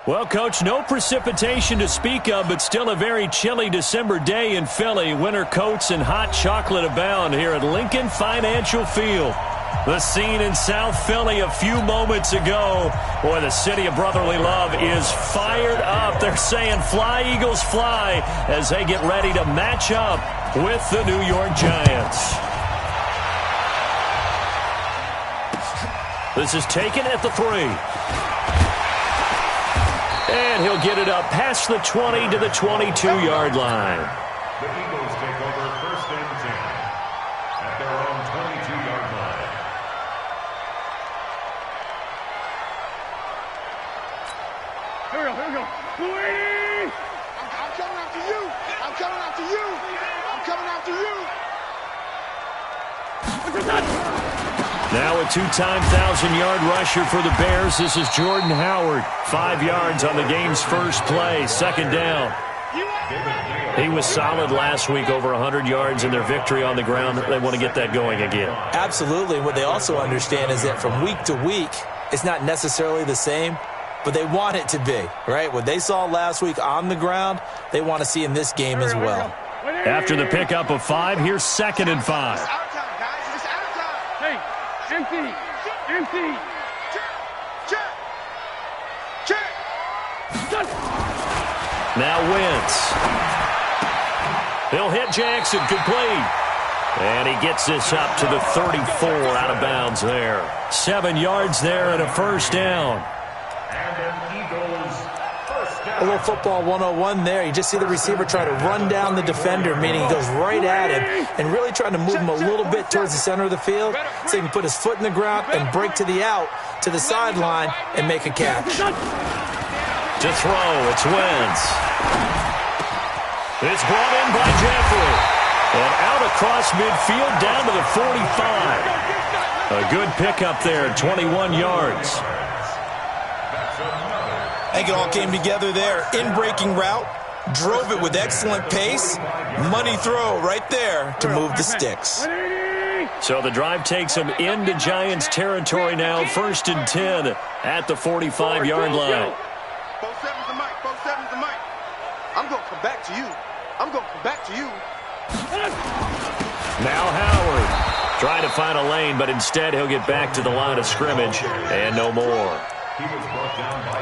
Well, Coach, no precipitation to speak of, but still a very chilly December day in Philly. Winter coats and hot chocolate abound here at Lincoln Financial Field. The scene in South Philly a few moments ago. Boy, the city of brotherly love is fired up. They're saying fly, Eagles, fly, as they get ready to match up with the New York Giants. This is taken at the 3. And he'll get it up past the 20 to the 22-yard line. The Eagles take over 1st and 10 at their own 22-yard line. Here we go. I'm coming after you. I'm coming after you. I'm coming after you. Now a two-time 1,000-yard rusher for the Bears. This is Jordan Howard. 5 yards on the game's first play. 2nd down. He was solid last week, over 100 yards in their victory on the ground. They want to get that going again. Absolutely. What they also understand is that from week to week, it's not necessarily the same, but they want it to be, right? What they saw last week on the ground, they want to see in this game as well. After the pickup of 5, here's 2nd and 5. Empty. Check. Now Wentz. He'll hit Jackson, complete. And he gets this up to the 34, out of bounds there. 7 yards there and a 1st down. A little football 101 there. You just see the receiver try to run down the defender, meaning he goes right at him and really trying to move him a little bit towards the center of the field so he can put his foot in the ground and break to the out, to the sideline, and make a catch. To throw, it's Wentz. It's brought in by Jeffrey. And out across midfield down to the 45. A good pickup there, 21 yards. I think it all came together there. In-breaking route, drove it with excellent pace. Money throw right there to move the sticks. So the drive takes them into Giants territory now. 1st and 10 at the 45-yard line. 4-7's the mic. 4-7's the mic. I'm going to come back to you. Now Howard trying to find a lane, but instead he'll get back to the line of scrimmage and no more.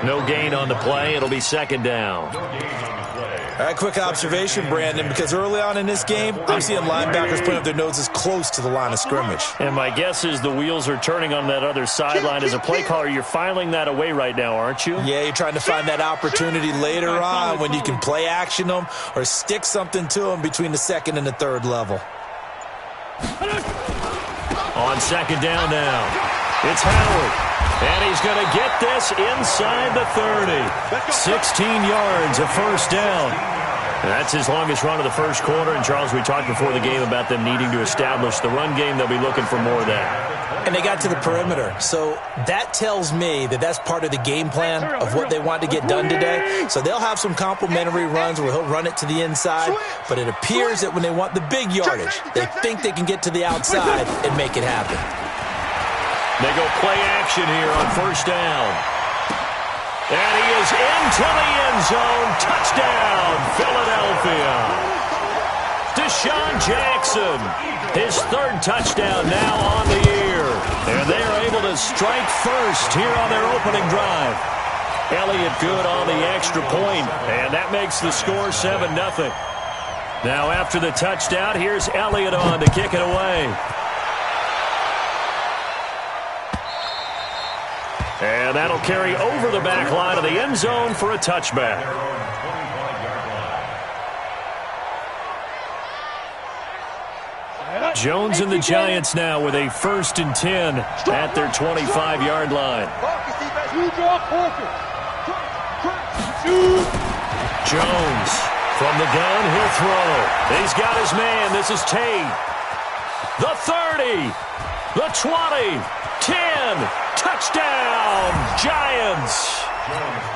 No gain on the play. It'll be 2nd down. All right, quick observation, Brandon, because early on in this game, I'm seeing linebackers putting up their noses close to the line of scrimmage. And my guess is the wheels are turning on that other sideline. As a play caller, you're filing that away right now, aren't you? Yeah, you're trying to find that opportunity later on when you can play action them or stick something to them between the 2nd and the 3rd level. On 2nd down now, it's Howard. And he's going to get this inside the 30. 16 yards, a 1st down. That's his longest run of the first quarter. And, Charles, we talked before the game about them needing to establish the run game. They'll be looking for more of that. And they got to the perimeter. So that tells me that that's part of the game plan of what they want to get done today. So they'll have some complimentary runs where he'll run it to the inside. But it appears that when they want the big yardage, they think they can get to the outside and make it happen. They go play action here on 1st down. And he is into the end zone. Touchdown, Philadelphia. Deshaun Jackson, his 3rd touchdown now on the year. And they are able to strike first here on their opening drive. Elliott good on the extra point, and that makes the score 7-0. Now after the touchdown, here's Elliott on to kick it away. And that'll carry over the back line of the end zone for a touchback. Jones and the Giants now with a 1st and 10 at their 25-yard line. Jones from the gun, he'll throw. He's got his man. This is Tate. The 30, the 20, 10. Touchdown, Giants.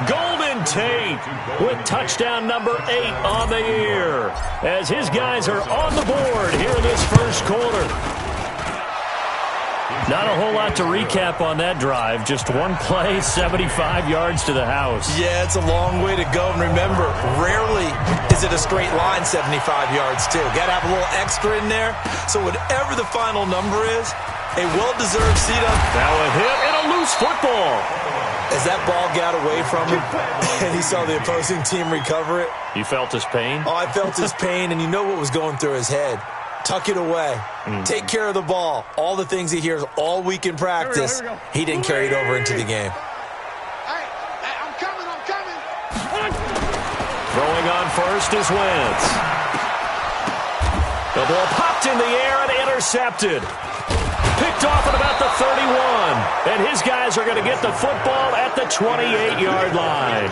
Golden Tate with touchdown number 8 on the year as his guys are on the board here in this first quarter. Not a whole lot to recap on that drive. Just one play, 75 yards to the house. Yeah, it's a long way to go. And remember, rarely is it a straight line 75 yards, too. Got to have a little extra in there. So whatever the final number is, a well-deserved seat up. Now a hit and a loose football. As that ball got away from him and he saw the opposing team recover it. You felt his pain? Oh, I felt his pain, and you know what was going through his head. Tuck it away. Take care of the ball. All the things he hears all week in practice, he didn't carry it over into the game. Hey, I'm coming. Throwing on first is Wentz. The ball popped in the air and intercepted. Picked off at about the 31. And his guys are going to get the football at the 28-yard line.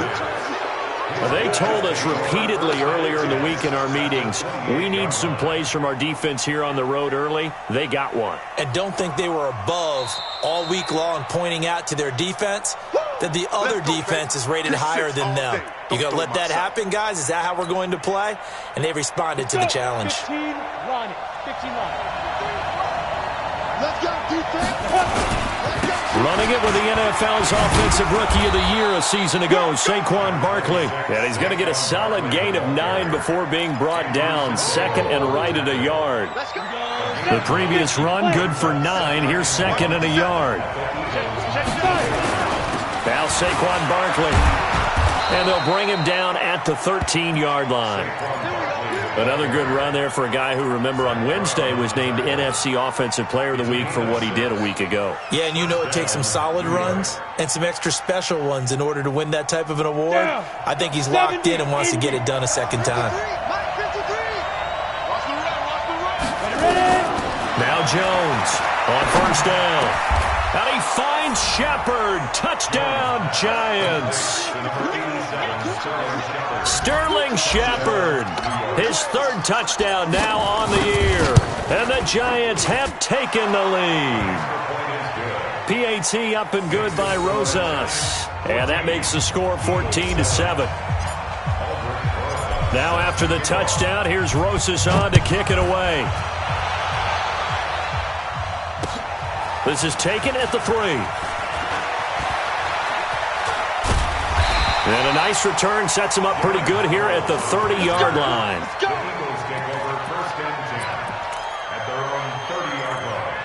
They told us repeatedly earlier in the week in our meetings, we need some plays from our defense here on the road early. They got one. And don't think they were above all week long pointing out to their defense that the other defense is rated higher than them. You going to let that happen, guys? Is that how we're going to play? And they responded to the challenge. 15 run. Let's go, defense. Running it with the NFL's Offensive Rookie of the Year a season ago, Saquon Barkley. And he's going to get a solid gain of 9 before being brought down, second and right at a yard. The previous run, good for 9. Here's second and a yard. Now Saquon Barkley. And they'll bring him down at the 13-yard line. Another good run there for a guy who, remember, on Wednesday was named NFC Offensive Player of the Week for what he did a week ago. Yeah, and you know it takes some solid runs and some extra special ones in order to win that type of an award. I think he's locked in and wants to get it done a second time. Now Jones on first down. And he finds Shepard. Touchdown, Giants. Sterling Shepard. His third touchdown now on the year. And the Giants have taken the lead. PAT up and good by Rosas. And that makes the score 14-7. Now after the touchdown, here's Rosas on to kick it away. This is taken at the 3. And a nice return sets him up pretty good here at the 30-yard line. Eagles take over first and 10 at their own 30-yard line.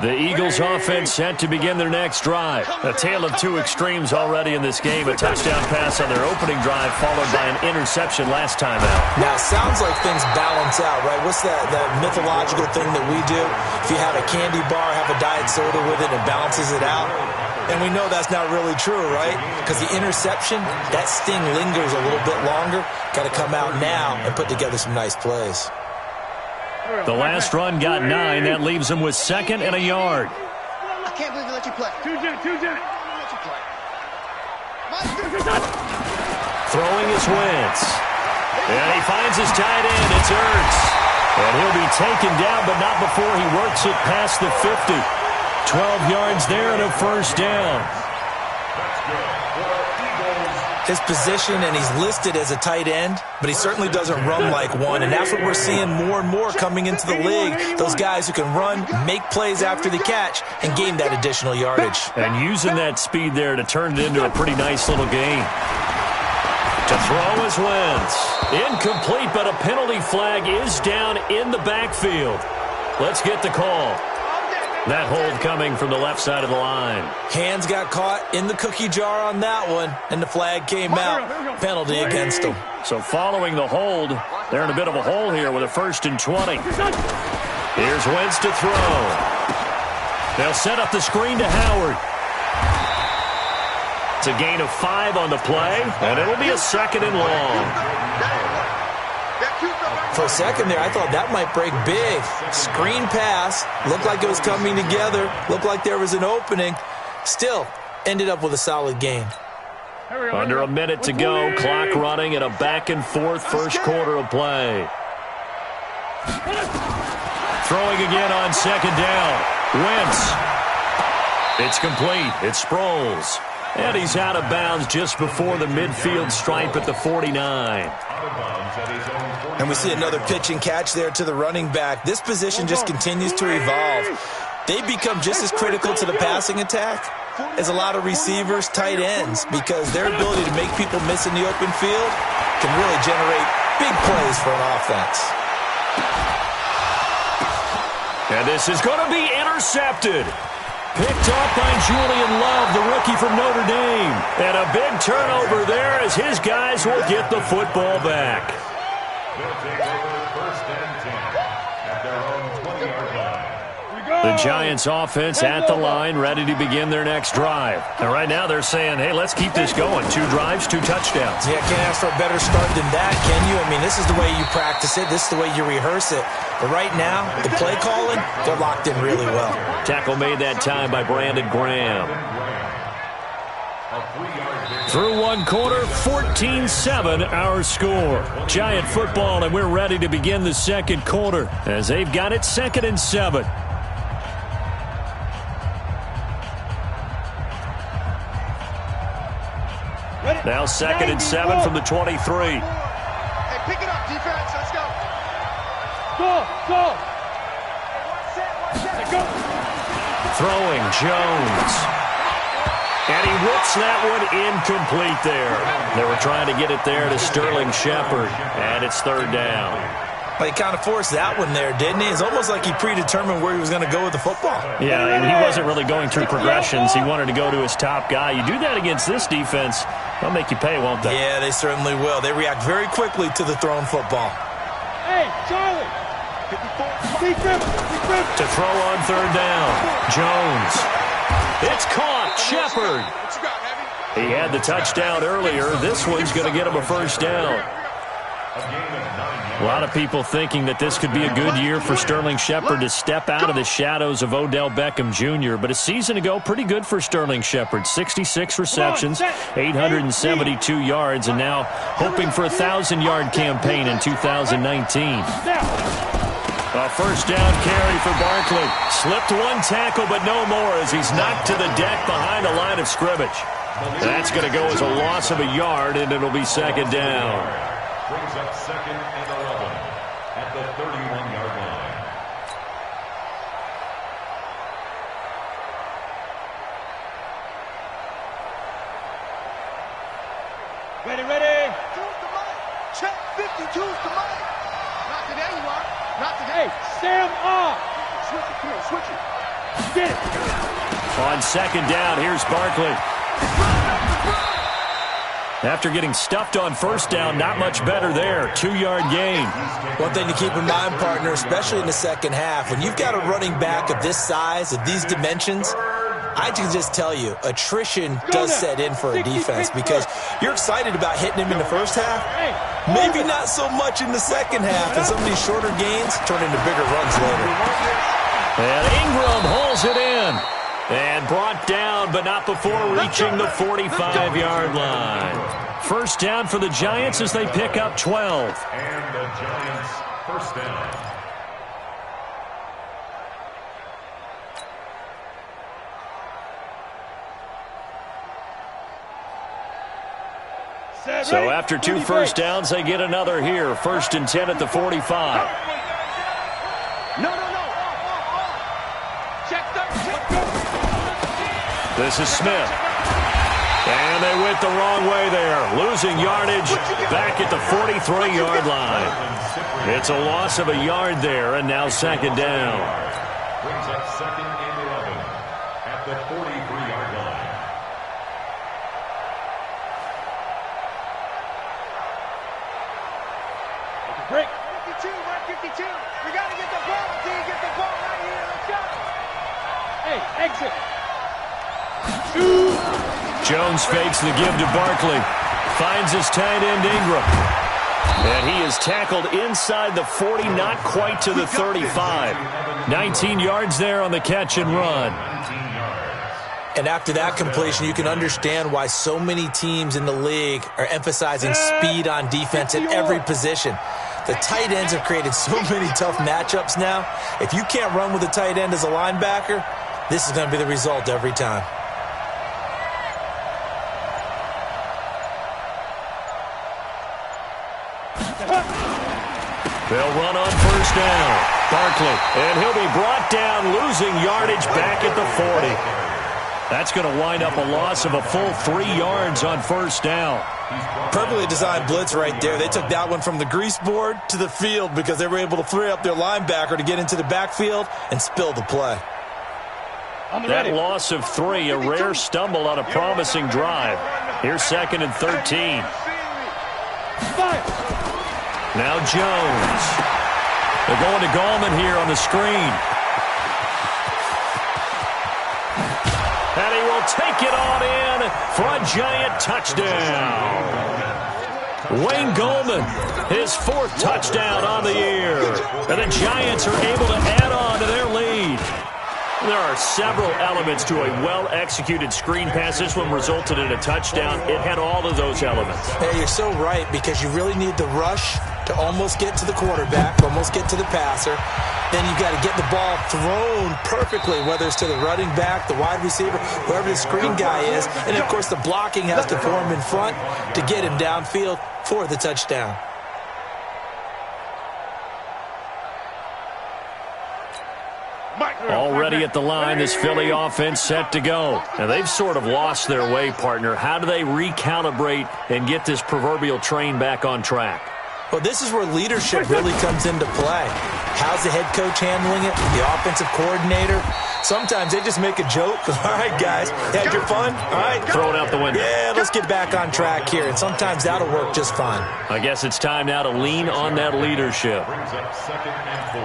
The Eagles offense set to begin their next drive. A tale of two extremes already in this game. A touchdown pass on their opening drive followed by an interception last time out. Now, it sounds like things balance out, right? What's that mythological thing that we do? If you have a candy bar, have a diet soda with it, it balances it out. And we know that's not really true, right? Because the interception, that sting lingers a little bit longer. Got to come out now and put together some nice plays. The last run got 9. That leaves him with second and a yard. I can't believe they let you play. Let you play. Throwing is Wentz. And he finds his tight end. It's Ertz. And he'll be taken down, but not before he works it past the 50. 12 yards there and a first down. His position, and he's listed as a tight end, but he certainly doesn't run like one, and that's what we're seeing more and more coming into the league. Those guys who can run, make plays after the catch, and gain that additional yardage. And using that speed there to turn it into a pretty nice little gain. To throw is Wentz. Incomplete, but a penalty flag is down in the backfield. Let's get the call. That hold coming from the left side of the line. Hands got caught in the cookie jar on that one, and the flag came out. Penalty against them. So following the hold, they're in a bit of a hole here with a 1st and 20. Here's Wentz to throw. They'll set up the screen to Howard. It's a gain of 5 on the play, and it'll be a 2nd and long. For a second there, I thought that might break big. Screen pass. Looked like it was coming together. Looked like there was an opening. Still, ended up with a solid gain. Under a minute to go. Clock running in a back-and-forth first quarter of play. Throwing again on 2nd down. Wentz. It's complete. It's Sproles. And he's out of bounds just before the midfield stripe at the 49. And we see another pitch and catch there to the running back. This position just continues to evolve. They become just as critical to the passing attack as a lot of receivers, tight ends, because their ability to make people miss in the open field can really generate big plays for an offense. And this is going to be intercepted. Picked up by Julian Love, the rookie from Notre Dame. And a big turnover there as his guys will get the football back. They'll take over first and 10 at their own 20-yard line. The Giants offense at the line, ready to begin their next drive. And right now they're saying, hey, let's keep this going. 2 drives, 2 touchdowns. Yeah, can't ask for a better start than that, can you? I mean, this is the way you practice it. This is the way you rehearse it. But right now, the play calling, they're locked in really well. Tackle made that time by Brandon Graham. Through one quarter, 14-7 our score. Giant football, and we're ready to begin the second quarter as they've got it 2nd and 7. Now 2nd and 7 from the 23. Hey, pick it up, defense. Let's go. Go. Throwing Jones. And he whips that one incomplete there. They were trying to get it there to Sterling Shepard. And it's 3rd down. But he kind of forced that one there, didn't he? It's almost like he predetermined where he was going to go with the football. Yeah, and he wasn't really going through progressions. He wanted to go to his top guy. You do that against this defense, they'll make you pay, won't they? Yeah, they certainly will. They react very quickly to the thrown football. Hey, Charlie. To throw on 3rd down. Jones. It's caught. Shepard. What you got, Heavy? He had the touchdown earlier. This one's going to get him a 1st down. A lot of people thinking that this could be a good year for Sterling Shepard to step out of the shadows of Odell Beckham Jr. But a season ago, pretty good for Sterling Shepard. 66 receptions, 872 yards, and now hoping for a 1,000-yard campaign in 2019. A 1st down carry for Barkley. Slipped one tackle, but no more as he's knocked to the deck behind the line of scrimmage. That's going to go as a loss of a yard, and it'll be 2nd down. Brings up 2nd and 11 at the 31-yard line. Ready. Two's the mic. Check 52's the mic. Not today, you are. Not today. Hey, Sam off. Switch it. Come here, switch it. Get it. On 2nd down, here's Barkley. After getting stuffed on 1st down, not much better there. 2-yard gain. One thing to keep in mind, partner, especially in the second half, when you've got a running back of this size, of these dimensions, I can just tell you, attrition does set in for a defense because you're excited about hitting him in the first half. Maybe not so much in the second half, and some of these shorter gains turn into bigger runs later. And Ingram hauls it in. And brought down, but not before reaching the 45-yard line. 1st down for the Giants as they pick up 12. And the Giants 1st down. So after 2 1st downs, they get another here. 1st and 10 at the 45. No. Check 30. This is Smith. And they went the wrong way there. Losing yardage back at the 43-yard line. It's a loss of a yard there, and now 2nd down. Brings up 2nd and 11 at the 43-yard line. Break. 52, we're 52. We got to get the ball, D. Get the ball right here. Let's go. Hey, exit. Jones fakes the give to Barkley. Finds his tight end Ingram. And he is tackled inside the 40, not quite to the 35. 19 yards there on the catch and run. And after that completion, you can understand why so many teams in the league are emphasizing speed on defense at every position. The tight ends have created so many tough matchups now. If you can't run with a tight end as a linebacker, this is going to be the result every time. They'll run on first down. Barkley, and he'll be brought down, losing yardage back at the 40. That's going to wind up a loss of a full 3 yards on first down. Perfectly designed blitz right there. They took that one from the grease board to the field because they were able to free up their linebacker to get into the backfield and spill the play. That loss of 3, a rare stumble on a promising drive. Here's 2nd and 13. Now Jones. They're going to Gallman here on the screen. And he will take it on in for a giant touchdown. Wayne Gallman, his 4th touchdown on the year. And the Giants are able to add on to their lead. There are several elements to a well-executed screen pass. This one resulted in a touchdown. It had all of those elements. Hey, you're so right, because you really need the rush to almost get to the quarterback, almost get to the passer. Then you've got to get the ball thrown perfectly, whether it's to the running back, the wide receiver, whoever the screen guy is. And, of course, the blocking has to form in front to get him downfield for the touchdown. Already at the line, this Philly offense set to go. And they've sort of lost their way, partner. How do they recalibrate and get this proverbial train back on track? Well, this is where leadership really comes into play. How's the head coach handling it? The offensive coordinator? Sometimes they just make a joke. All right, guys, had your fun? All right. Throw it out the window. Yeah, let's get back on track here. And sometimes that'll work just fine. I guess it's time now to lean on that leadership. Brings up 2nd and 4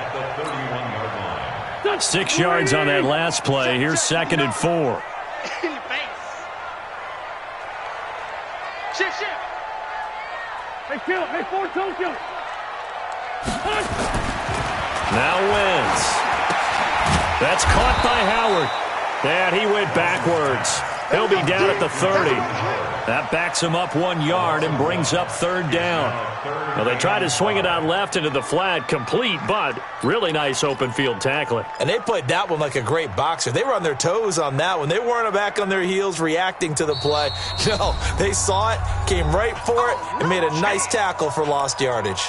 at the 31-yard line. 6 yards on that last play. Here's 2nd and 4. In your face. Shift. Hey, kill it. Hey, forward, kill it. Now Wentz. That's caught by Howard. And he went backwards. He'll be down at the 30. That backs him up 1 yard and brings up 3rd down. Well, they tried to swing it out left into the flat, complete, but really nice open field tackling. And they played that one like a great boxer. They were on their toes on that one. They weren't back on their heels reacting to the play. No, they saw it, came right for it, and made a nice tackle for lost yardage.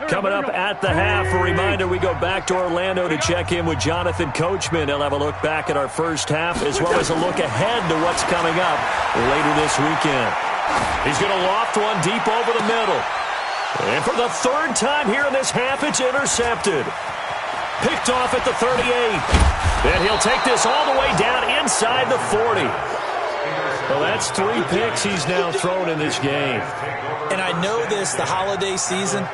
Coming up at the half, a reminder, we go back to Orlando to check in with Jonathan Coachman. He'll have a look back at our first half, as well as a look ahead to what's coming up later this weekend. He's going to loft one deep over the middle. And for the 3rd time here in this half, it's intercepted. Picked off at the 38. And he'll take this all the way down inside the 40. Well, that's 3 picks he's now thrown in this game. And I know this, the holiday season,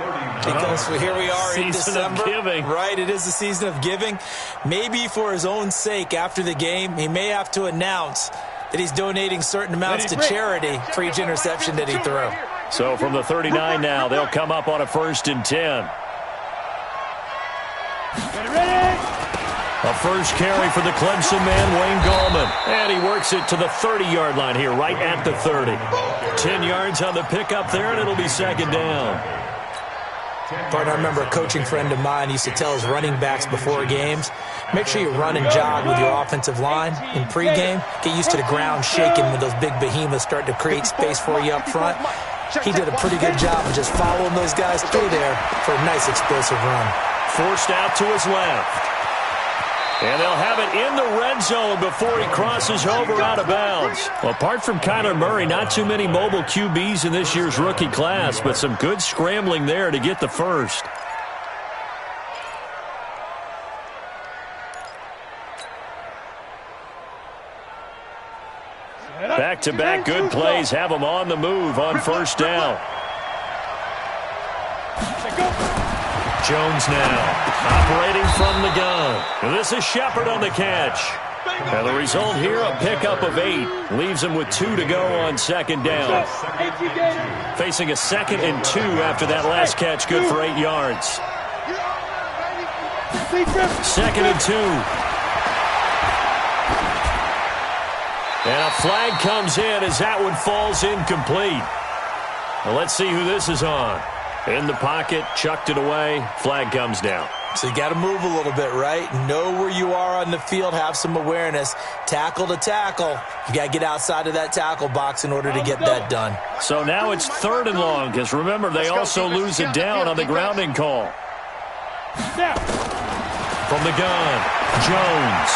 because here we are in December. Season of giving. Right, it is the season of giving. Maybe for his own sake after the game, he may have to announce that he's donating certain amounts to charity for each interception that he threw. So from the 39 now, they'll come up on a 1st and 10. A first carry for the Clemson man, Wayne Gallman. And he works it to the 30-yard line here, right at the 30. 10 yards on the pickup there, and it'll be 2nd down. Partner, I remember a coaching friend of mine used to tell his running backs before games, make sure you run and jog with your offensive line in pregame. Get used to the ground shaking when those big behemoths start to create space for you up front. He did a pretty good job of just following those guys through there for a nice explosive run. Forced out to his left. And they'll have it in the red zone before he crosses over out of bounds. Well, apart from Kyler Murray, not too many mobile QBs in this year's rookie class, but some good scrambling there to get the first. Back-to-back good plays have him on the move on first down. Jones now, operating from the gun. And this is Shepard on the catch. And the result here, a pickup of 8. Leaves him with 2 to go on 2nd down. Facing a 2nd and 2 after that last catch, good for 8 yards. 2nd and 2. And a flag comes in as that one falls incomplete. Well, let's see who this is on. In the pocket, chucked it away, flag comes down. So you got to move a little bit, right? Know where you are on the field, have some awareness. Tackle to tackle. You got to get outside of that tackle box in order to get that done. So now it's 3rd and long, because remember, they also lose it down on the grounding call. From the gun, Jones.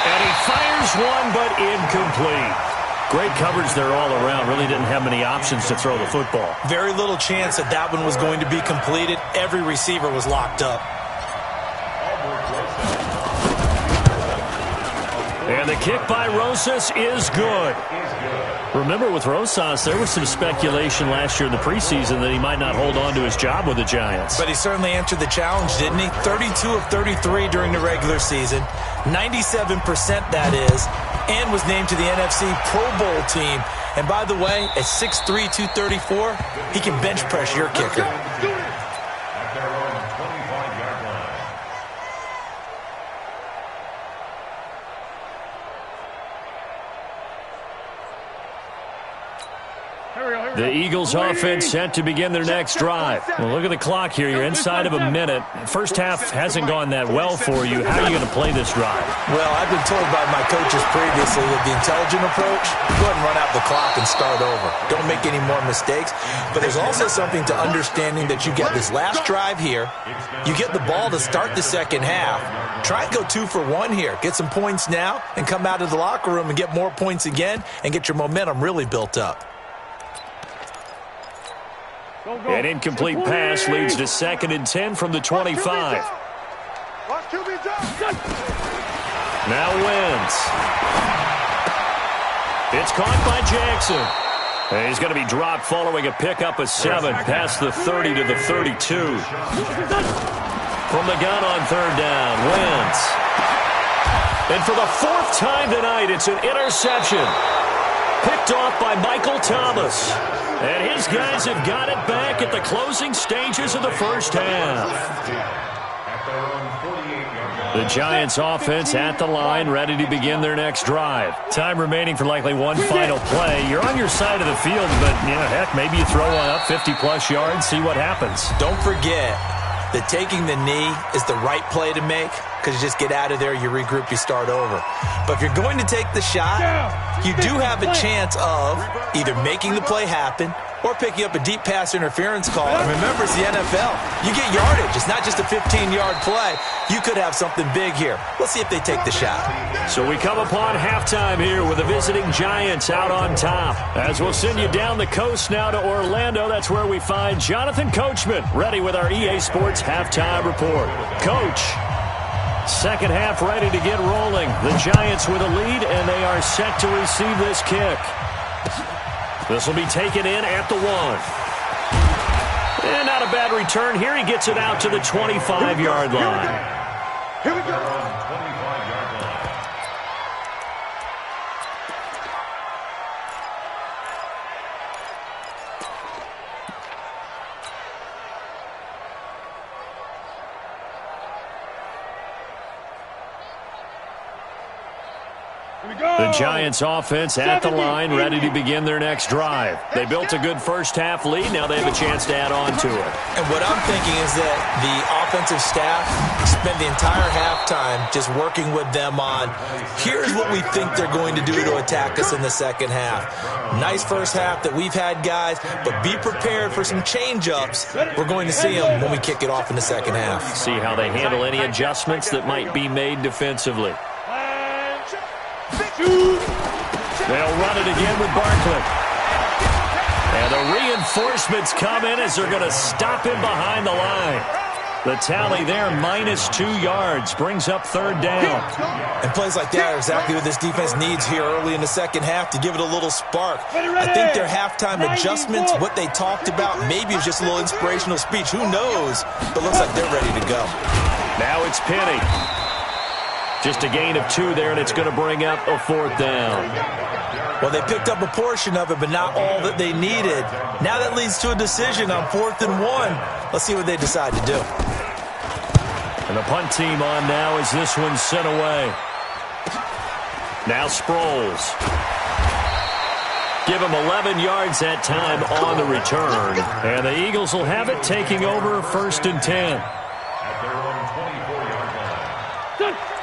And he fires one, but incomplete. Great coverage there all around. Really didn't have many options to throw the football. Very little chance that that one was going to be completed. Every receiver was locked up. And the kick by Rosas is good. Remember, with Rosas, there was some speculation last year in the preseason that he might not hold on to his job with the Giants. But he certainly answered the challenge, didn't he? 32 of 33 during the regular season. 97% that is. And was named to the NFC Pro Bowl team. And by the way, at 6'3", 234, he can bench press your kicker. At their own 25-yard line. The Eagles offense set to begin their next drive. Well, look at the clock here. You're inside of a minute. First half hasn't gone that well for you. How are you going to play this drive? Well, I've been told by my coaches previously that the intelligent approach, go ahead and run out the clock and start over. Don't make any more mistakes. But there's also something to understanding that you get this last drive here. You get the ball to start the second half. Try and go 2 for 1 here. Get some points now and come out of the locker room and get more points again and get your momentum really built up. An incomplete pass leads to 2nd and 10 from the 25. Now wins. It's caught by Jackson. And he's going to be dropped following a pickup of 7 past the 30 to the 32. From the gun on 3rd down, wins. And for the 4th time tonight, it's an interception. Picked off by Michael Thomas. And his guys have got it back at the closing stages of the first half. The Giants offense at the line, ready to begin their next drive. Time remaining for likely one final play. You're on your side of the field, but, heck, maybe you throw one up 50-plus yards, see what happens. Don't forget that taking the knee is the right play to make, because you just get out of there, you regroup, you start over. But if you're going to take the shot, you do have a chance of either making the play happen or picking up a deep pass interference call. And remember, it's the NFL. You get yardage. It's not just a 15-yard play. You could have something big here. Let's see if they take the shot. So we come upon halftime here with the visiting Giants out on top. As we'll send you down the coast now to Orlando, that's where we find Jonathan Coachman, ready with our EA Sports halftime report. Coach, second half ready to get rolling. The Giants with a lead, and they are set to receive this kick. This will be taken in at the 1. And not a bad return here. He gets it out to the 25-yard line. Here we go. 25-yard line. The Giants offense at the line, ready to begin their next drive. They built a good first half lead. Now they have a chance to add on to it. And what I'm thinking is that the offensive staff spent the entire halftime just working with them on, here's what we think they're going to do to attack us in the second half. Nice first half that we've had, guys, but be prepared for some change-ups. We're going to see them when we kick it off in the second half. See how they handle any adjustments that might be made defensively. They'll run it again with Barkley. And the reinforcements come in as they're going to stop him behind the line. The tally there, -2 yards, brings up 3rd down. And plays like that are exactly what this defense needs here early in the second half to give it a little spark. I think their halftime adjustments, what they talked about, maybe it's just a little inspirational speech. Who knows? But looks like they're ready to go. Now it's Penny. Just a gain of 2 there, and it's going to bring up a 4th down. Well, they picked up a portion of it, but not all that they needed. Now that leads to a decision on 4th and 1. Let's see what they decide to do. And the punt team on now as this one's sent away. Now Sproles. Give him 11 yards that time on the return. And the Eagles will have it, taking over 1st and 10. At their own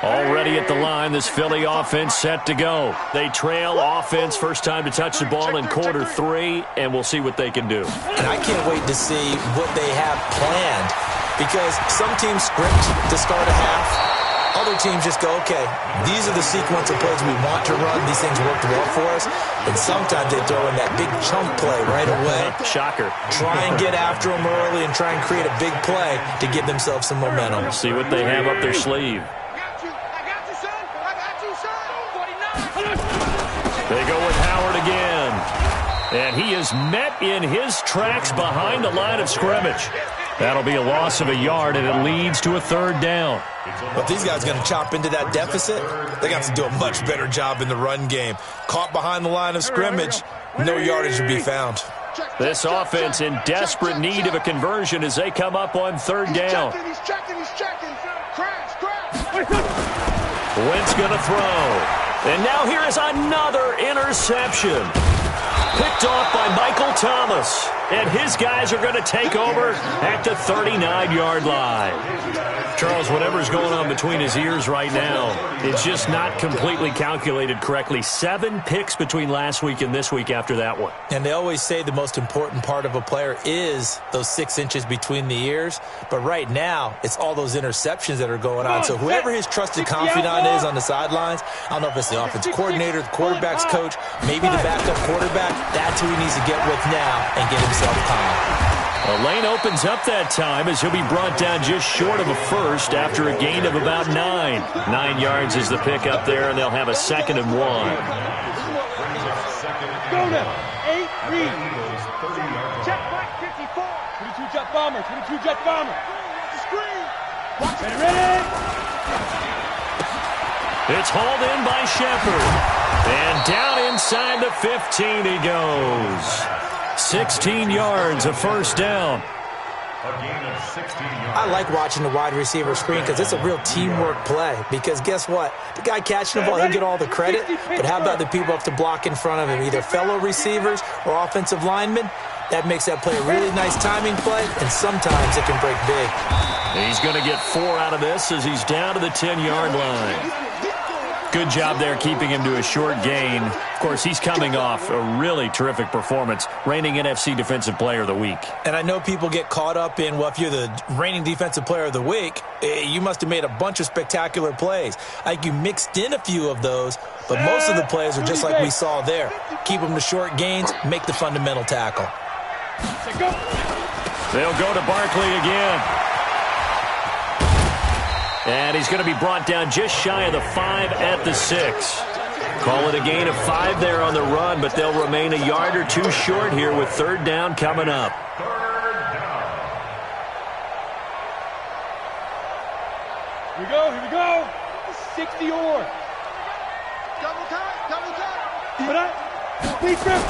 Already at the line, this Philly offense set to go. They trail offense, first time to touch the ball in quarter 3, and we'll see what they can do. And I can't wait to see what they have planned, because some teams script to start a half. Other teams just go, okay, these are the sequence of plays we want to run. These things worked well for us. And sometimes they throw in that big chunk play right away. Shocker. Try and get after them early and try and create a big play to give themselves some momentum. See what they have up their sleeve. They go with Howard again. And he is met in his tracks behind the line of scrimmage. That'll be a loss of a yard, and it leads to a 3rd down. But these guys are going to chop into that deficit. They got to do a much better job in the run game. Caught behind the line of scrimmage, no yardage to be found. This offense in desperate need of a conversion as they come up on 3rd down. He's checking. Crash. Wentz going to throw. And now here is another interception. Picked off by Michael Thomas. And his guys are going to take over at the 39-yard line. Charles, whatever's going on between his ears right now, it's just not completely calculated correctly. 7 picks between last week and this week after that one. And they always say the most important part of a player is those 6 inches between the ears. But right now, it's all those interceptions that are going on. So whoever his trusted confidant is on the sidelines, I don't know if it's the offensive coordinator, the quarterback's coach, maybe the backup quarterback, that's who he needs to get with now and get himself calm. A lane opens up that time as he'll be brought down just short of a first after a gain of about 9. 9 yards is the pick up there, and they'll have a 2nd and 1. Go now. 8 read. Check back 54. 22 jet bomber. 22 jet bomber. Watch the screen. Ready. It's hauled in by Shepard. And down inside the 15 he goes. 16 yards, a 1st down. I like watching the wide receiver screen because it's a real teamwork play. Because guess what? The guy catching the ball, he'll get all the credit. But how about the people up to block in front of him, either fellow receivers or offensive linemen? That makes that play a really nice timing play, and sometimes it can break big. He's going to get 4 out of this as he's down to the 10-yard line. Good job there keeping him to a short gain. Of course, he's coming off a really terrific performance, reigning NFC Defensive Player of the Week. And I know people get caught up in, well, if you're the reigning Defensive Player of the Week, you must have made a bunch of spectacular plays. I think you mixed in a few of those, but most of the plays are just like we saw there. Keep them to short gains, make the fundamental tackle. They'll go to Barkley again. And he's going to be brought down just shy of the 5 at the 6. Call it a gain of 5 there on the run, but they'll remain a yard or 2 short here with 3rd down coming up. 3rd down. Here we go. 60 or. Double time. Put up. Please grip.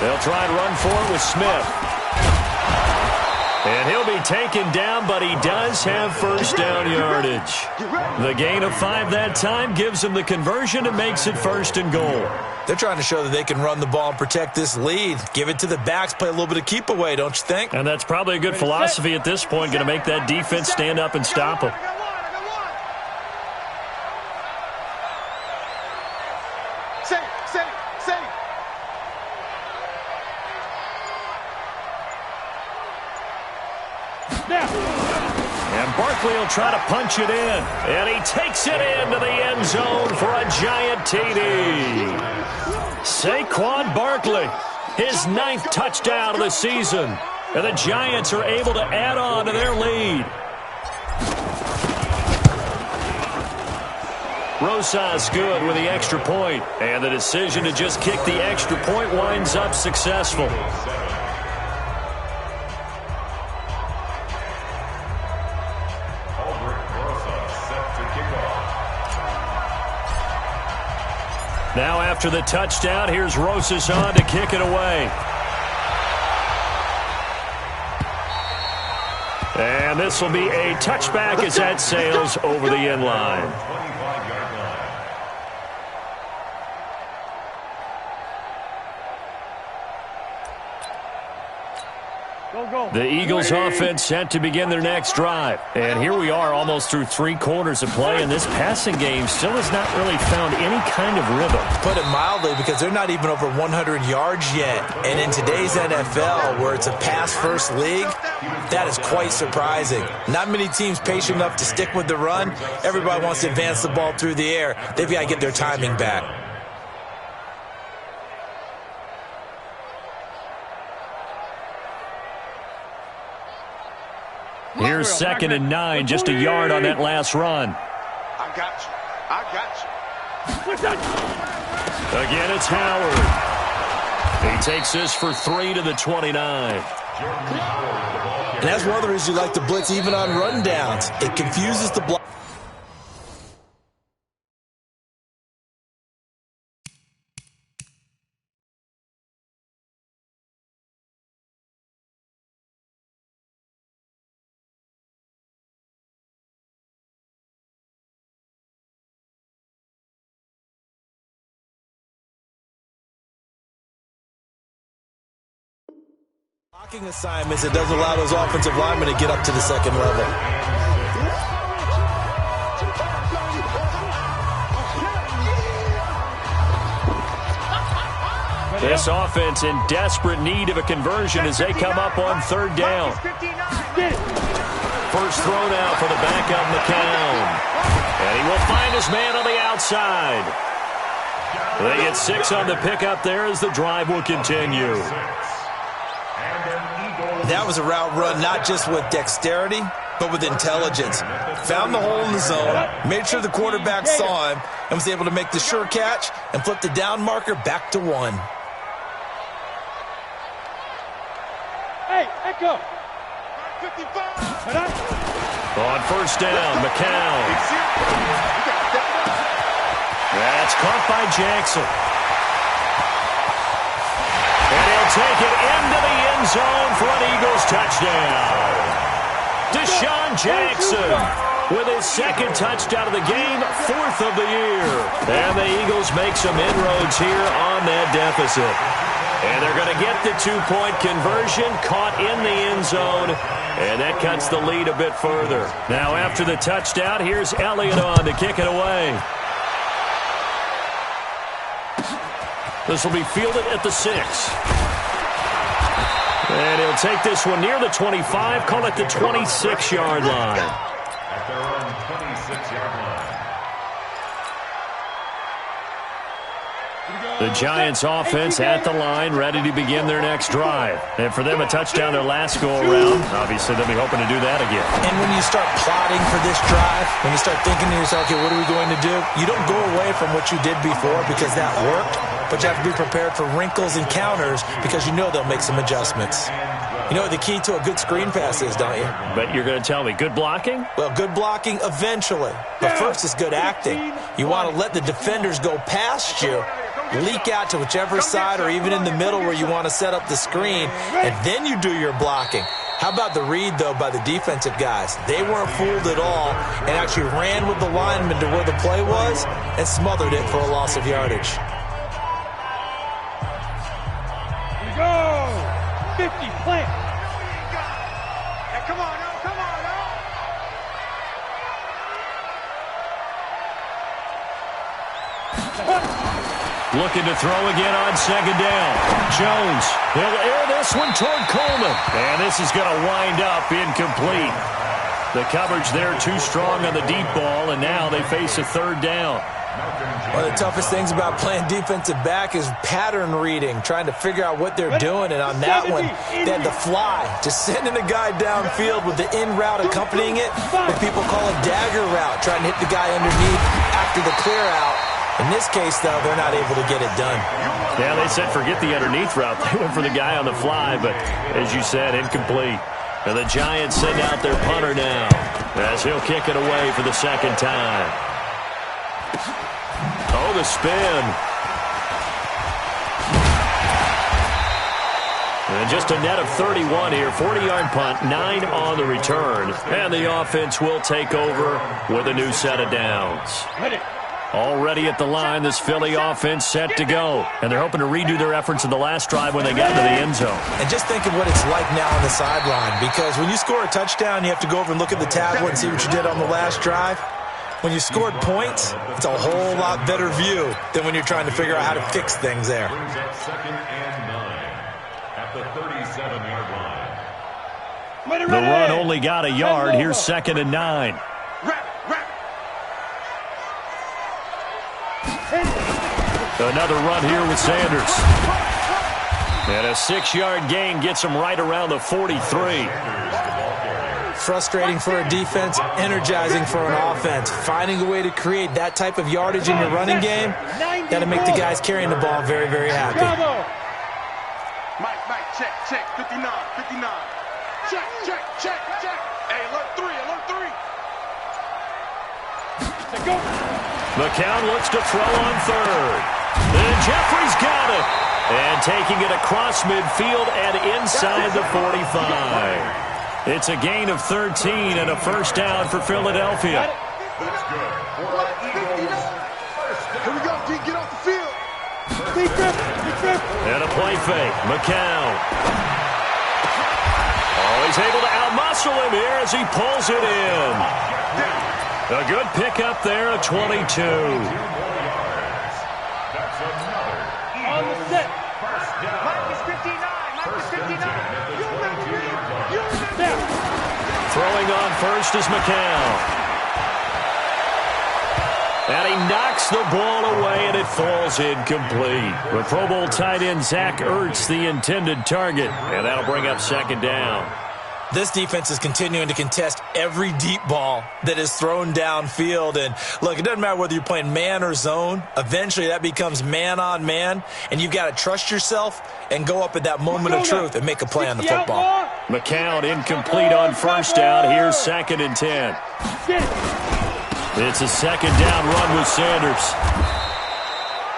They'll try and run for it with Smith. And he'll be taken down, but he does have 1st down yardage. The gain of 5 that time gives him the conversion and makes it 1st and goal. They're trying to show that they can run the ball and protect this lead. Give it to the backs, play a little bit of keep away, don't you think? And that's probably a good philosophy at this point, going to make that defense stand up and stop him. And Barkley will try to punch it in. And he takes it into the end zone for a giant TD. Saquon Barkley, his 9th touchdown of the season. And the Giants are able to add on to their lead. Rosas good with the extra point. And the decision to just kick the extra point winds up successful. Now after the touchdown, here's Rosas on to kick it away. And this will be a touchback as that sails over the end line. The Eagles offense set to begin their next drive. And here we are almost through 3 quarters of play, and this passing game still has not really found any kind of rhythm. Put it mildly, because they're not even over 100 yards yet. And in today's NFL, where it's a pass-first league, that is quite surprising. Not many teams patient enough to stick with the run. Everybody wants to advance the ball through the air. They've got to get their timing back. Here's 2nd and 9, just a yard on that last run. I got you. I got you. Again, it's Howard. He takes this for 3 to the 29. And that's one of the reasons you like to blitz even on rundowns. It confuses the block. Blocking assignments, it doesn't allow those offensive linemen to get up to the second level. This offense in desperate need of a conversion as they come up on 3rd down. First throw now for the backup, McCown. And he will find his man on the outside. They get 6 on the pickup there as the drive will continue. That was a route run not just with dexterity, but with intelligence. Found the hole in the zone, made sure the quarterback saw him, and was able to make the sure catch and flip the down marker back to 1. Hey, Echo. 55. On first down, McCown. That's caught by Jackson. And he'll take it into the end zone for an Eagles touchdown. Deshaun Jackson with his 2nd touchdown of the game, 4th of the year. And the Eagles make some inroads here on that deficit. And they're going to get the 2-point conversion, caught in the end zone, and that cuts the lead a bit further. Now after the touchdown, here's Elliott on to kick it away. This will be fielded at the 6. And he'll take this one near the 25, call it the 26-yard line. At their own 26-yard line. The Giants offense at the line, ready to begin their next drive. And for them, a touchdown their last go-around. Obviously, they'll be hoping to do that again. And when you start plotting for this drive, when you start thinking to yourself, okay, what are we going to do? You don't go away from what you did before because that worked, but you have to be prepared for wrinkles and counters because you know they'll make some adjustments. You know what the key to a good screen pass is, don't you? But you're going to tell me, good blocking? Well, good blocking eventually. But first is good acting. You want to let the defenders go past you, leak out to whichever side or even in the middle where you want to set up the screen, and then you do your blocking. How about the read, though, by the defensive guys? They weren't fooled at all and actually ran with the lineman to where the play was and smothered it for a loss of yardage. Here we go. 50, plant. Hey, come on, now, come on, now. Looking to throw again on 2nd down. Jones, he'll air this one toward Coleman. And this is going to wind up incomplete. The coverage there too strong on the deep ball, and now they face a 3rd down. One of the toughest things about playing defensive back is pattern reading, trying to figure out what they're doing. And on that one, they had the fly, just sending a guy downfield with the in route accompanying it, what people call a dagger route, trying to hit the guy underneath after the clear out. In this case, though, they're not able to get it done. Yeah, they said forget the underneath route. They went for the guy on the fly, but as you said, incomplete. And the Giants send out their punter now as he'll kick it away for the 2nd time. Oh, the spin. And just a net of 31 here. 40-yard punt, 9 on the return. And the offense will take over with a new set of downs. Ready. Already at the line, this Philly offense set to go. And they're hoping to redo their efforts in the last drive when they got into the end zone. And just think of what it's like now on the sideline, because when you score a touchdown, you have to go over and look at the tablet and see what you did on the last drive. When you scored points, it's a whole lot better view than when you're trying to figure out how to fix things there. Brings up 2nd and 9 at the 37-yard line. The run only got a yard. Here's 2nd and 9. Another run here with Sanders. And a 6-yard gain gets him right around the 43. Frustrating for a defense, energizing for an offense. Finding a way to create that type of yardage in your running game, got to make the guys carrying the ball very, very happy. Mike, check, 59. Check. Hey, alert 3. Go. McCown looks to throw on 3rd. And Jeffrey's got it. And taking it across midfield and inside the 45. It's a gain of 13 and a first down for Philadelphia. That's good. Here we go, D, get off the field. And a play fake. McCown. Oh, he's able to outmuscle him here as he pulls it in. A good pickup there, a 22. On the set. Mike is 59. Throwing on first is McCown. And he knocks the ball away, and it falls incomplete. The Pro Bowl tight end Zach Ertz, the intended target. And that'll bring up 2nd down. This defense is continuing to contest every deep ball that is thrown downfield. And look, it doesn't matter whether you're playing man or zone. Eventually, that becomes man on man. And you've got to trust yourself and go up at that moment of truth and make a play on the football. McCown incomplete on first down. Here's 2nd and 10. It's a 2nd down run with Sanders.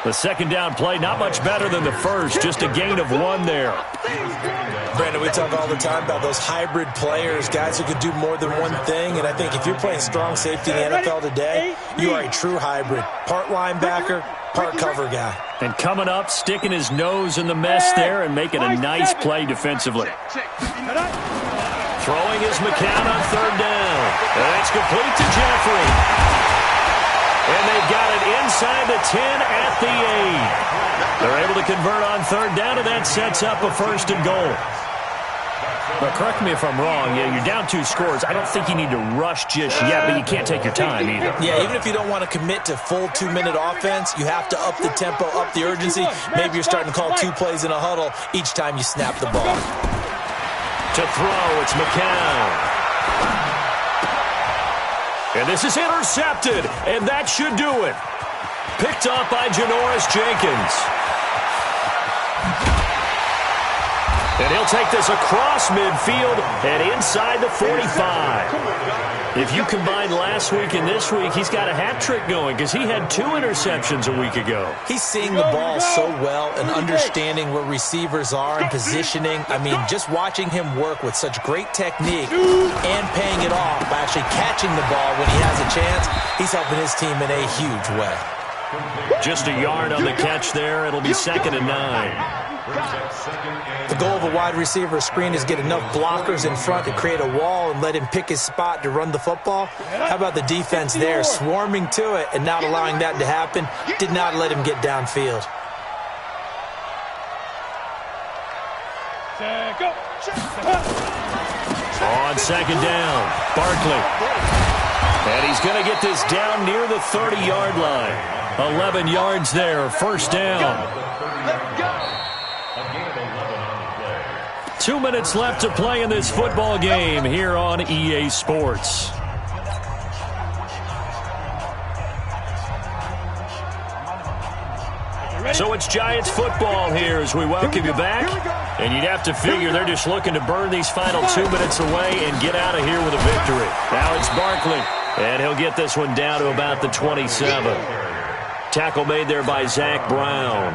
The 2nd down play, not much better than the first. Just a gain of 1 there. Brandon, we talk all the time about those hybrid players, guys who could do more than one thing. And I think if you're playing strong safety in the NFL today, you are a true hybrid. Part linebacker, part cover guy. And coming up, sticking his nose in the mess there and making a nice play defensively. Throwing is McCown on 3rd down. And it's complete to Jeffrey. And they've got it inside the 10 at the 8. They're able to convert on 3rd down, and that sets up a 1st and goal. But correct me if I'm wrong. Yeah, you're down 2 scores. I don't think you need to rush just yet, but you can't take your time either. Yeah, even if you don't want to commit to full 2-minute offense, you have to up the tempo, up the urgency. Maybe you're starting to call 2 plays in a huddle each time you snap the ball. To throw, it's McCown. And this is intercepted, and that should do it. Picked up by Janoris Jenkins. And he'll take this across midfield and inside the 45. If you combine last week and this week, he's got a hat trick going because he had 2 interceptions a week ago. He's seeing the ball so well and understanding where receivers are and positioning. I mean, just watching him work with such great technique and paying it off by actually catching the ball when he has a chance, he's helping his team in a huge way. Just a yard on the catch there. It'll be 2nd and 9. The goal of a wide receiver screen is get enough blockers in front to create a wall and let him pick his spot to run the football. How about the defense there, swarming to it and not allowing that to happen? Did not let him get downfield. On 2nd down, Barkley. And he's going to get this down near the 30-yard line. 11 yards there, 1st down. 2 minutes left to play in this football game here on EA Sports. So it's Giants football here as we welcome you back. And you'd have to figure they're just looking to burn these final 2 minutes away and get out of here with a victory. Now it's Barkley, and he'll get this one down to about the 27. Tackle made there by Zach Brown.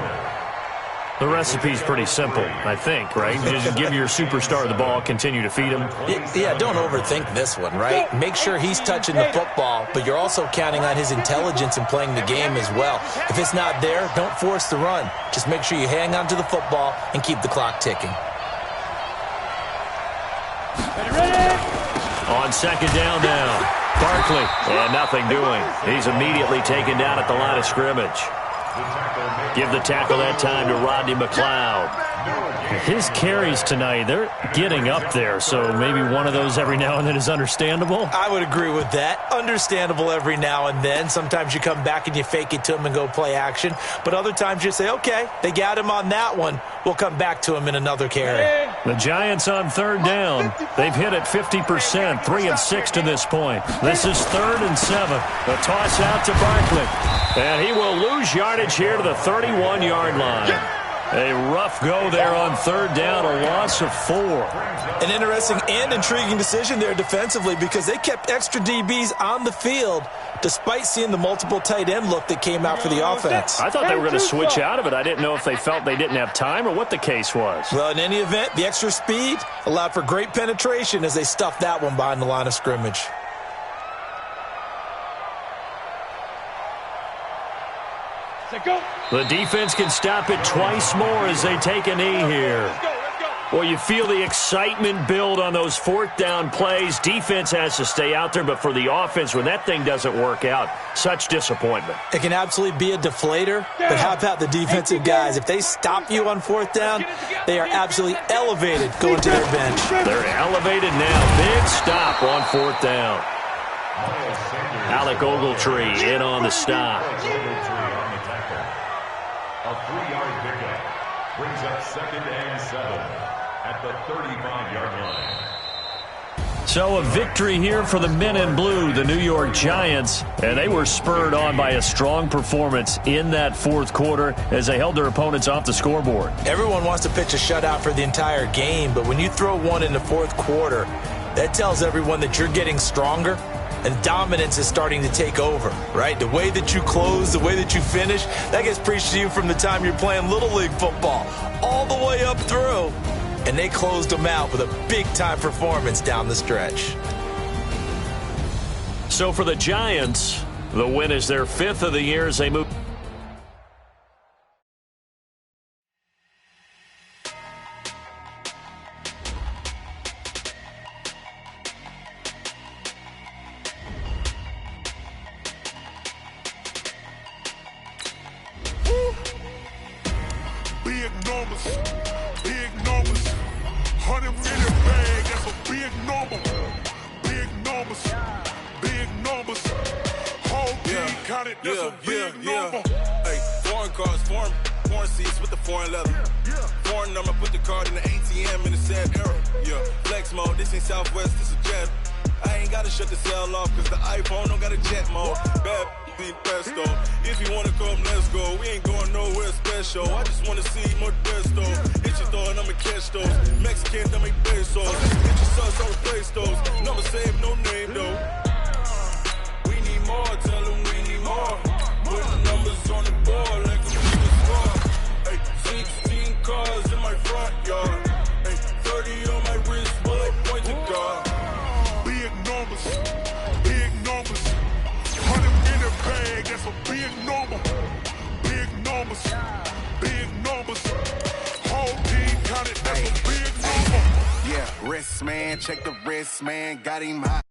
The recipe's pretty simple, I think, right? Just give your superstar the ball, continue to feed him. Yeah, don't overthink this one, right? Make sure he's touching the football, but you're also counting on his intelligence in playing the game as well. If it's not there, don't force the run. Just make sure you hang on to the football and keep the clock ticking. On second down now, Barkley, and nothing doing. He's immediately taken down at the line of scrimmage. Give the tackle that time to Rodney McLeod. His carries tonight, they're getting up there, so maybe one of those every now and then is understandable. I would agree with that. Understandable every now and then. Sometimes you come back and you fake it to him and go play action. But other times you say, okay, they got him on that one. We'll come back to him in another carry. The Giants on third down. They've hit it 50%, 3 of 6 to this point. This is 3rd and 7. The toss out to Barkley. And he will lose yardage here to the 31-yard line. A rough go there on third down, a loss of 4. An interesting and intriguing decision there defensively because they kept extra DBs on the field despite seeing the multiple tight end look that came out for the offense. I thought they were going to switch out of it. I didn't know if they felt they didn't have time or what the case was. Well, in any event, the extra speed allowed for great penetration as they stuffed that one behind the line of scrimmage. The defense can stop it twice more as they take a knee here. Well, you feel the excitement build on those fourth down plays. Defense has to stay out there, but for the offense, when that thing doesn't work out, such disappointment. It can absolutely be a deflator, but how about the defensive guys? If they stop you on fourth down, they are absolutely elevated going to their bench. They're elevated now. Big stop on fourth down. Alec Ogletree in on the stop. A 3-yard pickup brings up 2nd and 7 at the 35-yard line. So a victory here for the men in blue, the New York Giants, and they were spurred on by a strong performance in that fourth quarter as they held their opponents off the scoreboard. Everyone wants to pitch a shutout for the entire game, but when you throw one in the fourth quarter, that tells everyone that you're getting stronger and dominance is starting to take over, right? The way that you close, the way that you finish, that gets preached to you from the time you're playing Little League football all the way up through. And they closed them out with a big-time performance down the stretch. So for the Giants, the win is their 5th of the year as they move. Big numbers, 100 in the bag, that's a big number. Big numbers, whole team counted, that's a big number. Hey, foreign cars, foreign seats with the foreign leather. Foreign number, put the card in the ATM in the sad era. Yeah, flex mode, this ain't Southwest, this is jet. I ain't gotta shut the cell off, cause the iPhone don't got a jet mode. Bad be pesto. If you wanna come, let's go. We ain't going nowhere special. I just wanna see more desto. Hit your throw and I'ma catch those. Mexican, that make pesos. Hit your sauce, I'll replace those. Never save no name though. We need more, tell them we need more. Put the numbers on the board like a big score. Hey, 16 cars in my front yard. Hey, 30 on my wrist, bullet point to God. Big numbers, 100 in the bag, that's a big number. Big numbers, whole team counted, that's a big number. Yeah, wrist man, check the wrist man, got him hot.